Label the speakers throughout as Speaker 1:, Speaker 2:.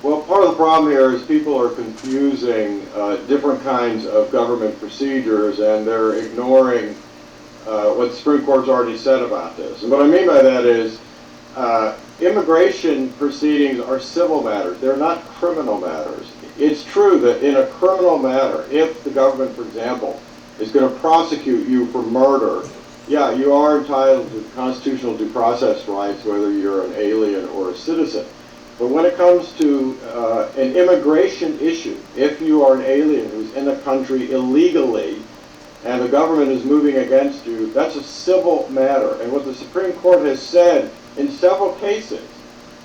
Speaker 1: Well, part of the problem here is people are confusing different kinds of government procedures, and they're ignoring what the Supreme Court's already said about this. And what I mean by that is immigration proceedings are civil matters. They're not criminal matters. It's true that in a criminal matter, if the government, for example, is going to prosecute you for murder, yeah, you are entitled to constitutional due process rights, whether you're an alien or a citizen. But when it comes to an immigration issue, if you are an alien who's in the country illegally and the government is moving against you, that's a civil matter. And what the Supreme Court has said in several cases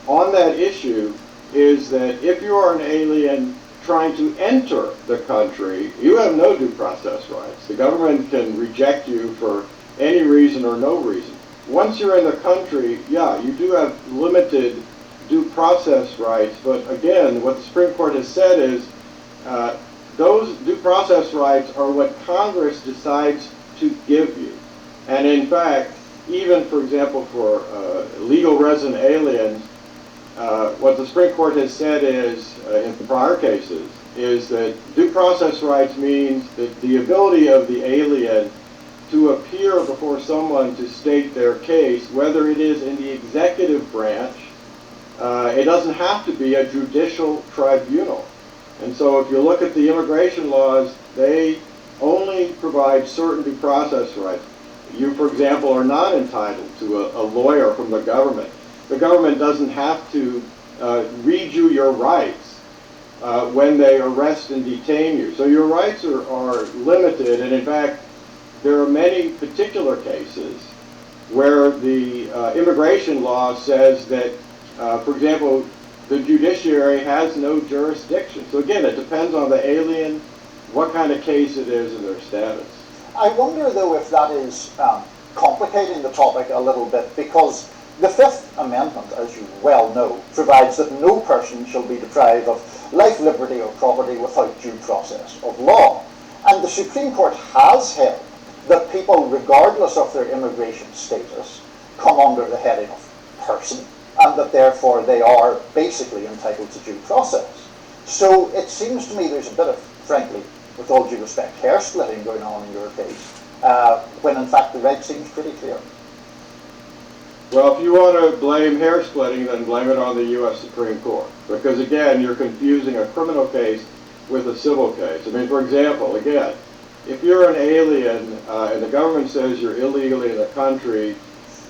Speaker 1: on that issue is that if you are an alien trying to enter the country, you have no due process rights. The government can reject you for any reason or no reason. Once you're in the country, yeah, you do have limited due process rights, but again, what the Supreme Court has said is those due process rights are what Congress decides to give you. And in fact, even, for example, for legal resident aliens, what the Supreme Court has said is, in prior cases, is that due process rights means that the ability of the alien to appear before someone to state their case, whether it is in the executive branch, it doesn't have to be a judicial tribunal. And so if you look at the immigration laws, they only provide certain due process rights. You, for example, are not entitled to a lawyer from the government. The government doesn't have to read you your rights when they arrest and detain you. So your rights are limited, and in fact, there are many particular cases where the immigration law says that, for example, the judiciary has no jurisdiction. So again, it depends on the alien, what kind of case it is, and their status.
Speaker 2: I wonder, though, if that is complicating the topic a little bit, because the Fifth Amendment, as you well know, provides that no person shall be deprived of life, liberty, or property without due process of law. And the Supreme Court has held that people, regardless of their immigration status, come under the heading of person, and that therefore they are basically entitled to due process. So it seems to me there's a bit of, frankly, with all due respect, hair splitting going on in your case, when in fact the reg seems pretty clear.
Speaker 1: Well, if you want to blame hair splitting, then blame it on the U.S. Supreme Court. Because again, you're confusing a criminal case with a civil case. I mean, for example, again, if you're an alien and the government says you're illegally in the country,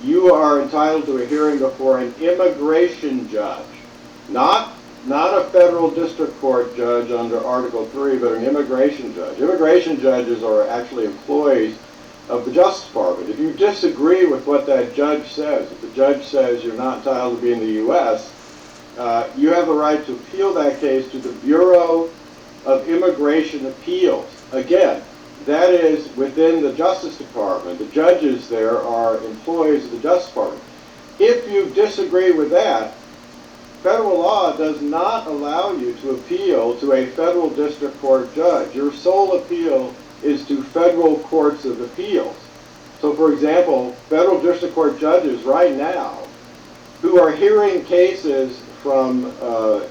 Speaker 1: you are entitled to a hearing before an immigration judge, not a federal district court judge under Article 3, but an immigration judge. Immigration judges are actually employees of the Justice Department. If you disagree with what that judge says, if the judge says you're not entitled to be in the U.S., you have the right to appeal that case to the Bureau of Immigration Appeals. Again, that is within the Justice Department. The judges there are employees of the Justice Department. If you disagree with that, federal law does not allow you to appeal to a federal district court judge. Your sole appeal is to federal courts of appeals. So, for example, federal district court judges right now who are hearing cases from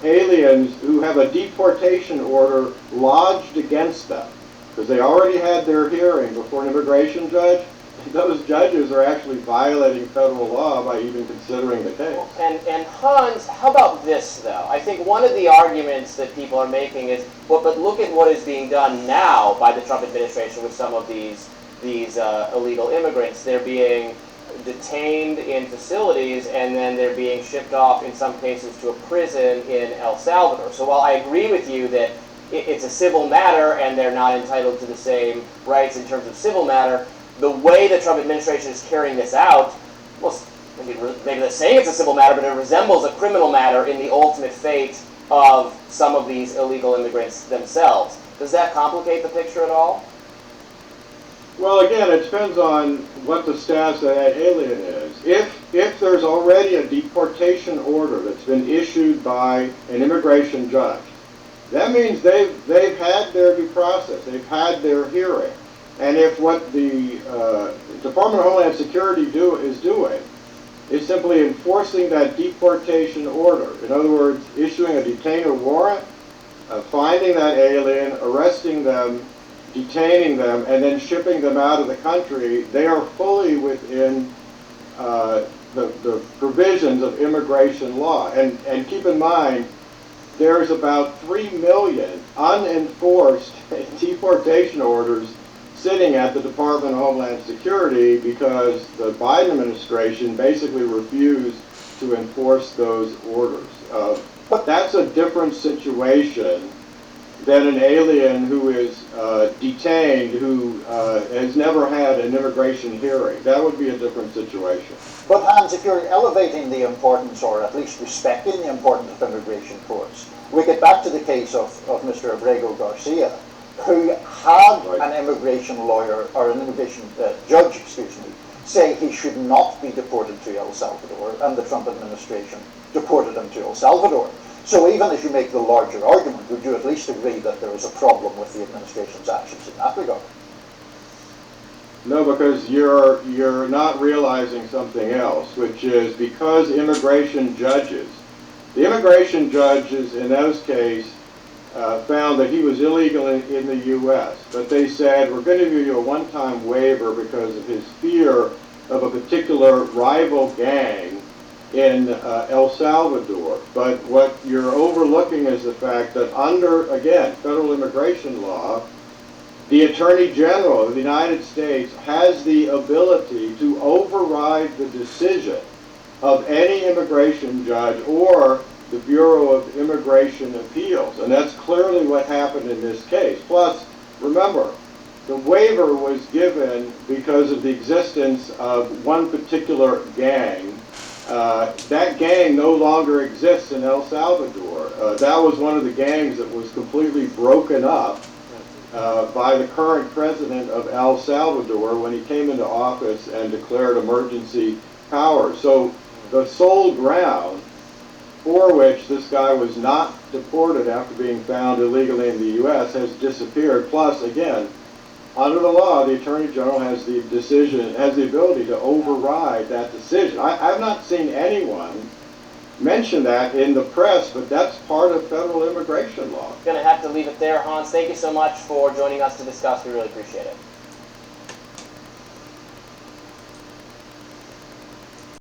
Speaker 1: aliens who have a deportation order lodged against them, because they already had their hearing before an immigration judge, those judges are actually violating federal law by even considering the case.
Speaker 3: And Hans, how about this, though? I think one of the arguments that people are making is, well, but look at what is being done now by the Trump administration with some of these illegal immigrants. They're being detained in facilities, and then they're being shipped off, in some cases, to a prison in El Salvador. So while I agree with you that it's a civil matter and they're not entitled to the same rights in terms of civil matter, the way the Trump administration is carrying this out, well, maybe they're saying it's a civil matter, but it resembles a criminal matter in the ultimate fate of some of these illegal immigrants themselves. Does that complicate the picture at all?
Speaker 1: Well, again, it depends on what the status of that alien is. If there's already a deportation order that's been issued by an immigration judge, that means they've had their due process, they've had their hearing. And if what the Department of Homeland Security is doing is simply enforcing that deportation order. In other words, issuing a detainer warrant, finding that alien, arresting them, detaining them, and then shipping them out of the country. They are fully within the provisions of immigration law. And keep in mind, there's about 3 million unenforced deportation orders sitting at the Department of Homeland Security because the Biden administration basically refused to enforce those orders. But that's a different situation than an alien who is detained, who has never had an immigration hearing. That would be a different situation.
Speaker 2: But Hans, if you're elevating the importance, or at least respecting the importance of immigration courts, we get back to the case of Mr. Abrego Garcia, who had an immigration lawyer, or an immigration judge, excuse me, say he should not be deported to El Salvador, and the Trump administration deported him to El Salvador. So even if you make the larger argument, would you at least agree that there is a problem with the administration's actions in that regard?
Speaker 1: No, because you're not realizing something else, which is because the immigration judges in those cases found that he was illegal in the U.S., but they said, we're going to give you a one-time waiver because of his fear of a particular rival gang in El Salvador. But what you're overlooking is the fact that under, again, federal immigration law, the Attorney General of the United States has the ability to override the decision of any immigration judge or the Bureau of Immigration Appeals. And that's clearly what happened in this case. Plus, remember, the waiver was given because of the existence of one particular gang. That gang no longer exists in El Salvador. That was one of the gangs that was completely broken up by the current president of El Salvador when he came into office and declared emergency powers. So the sole ground for which this guy was not deported after being found illegally in the U.S. has disappeared. Plus, again, under the law, the Attorney General has the ability to override that decision. I've not seen anyone mention that in the press, but that's part of federal immigration law.
Speaker 3: Going to have to leave it there, Hans. Thank you so much for joining us to discuss. We really appreciate it.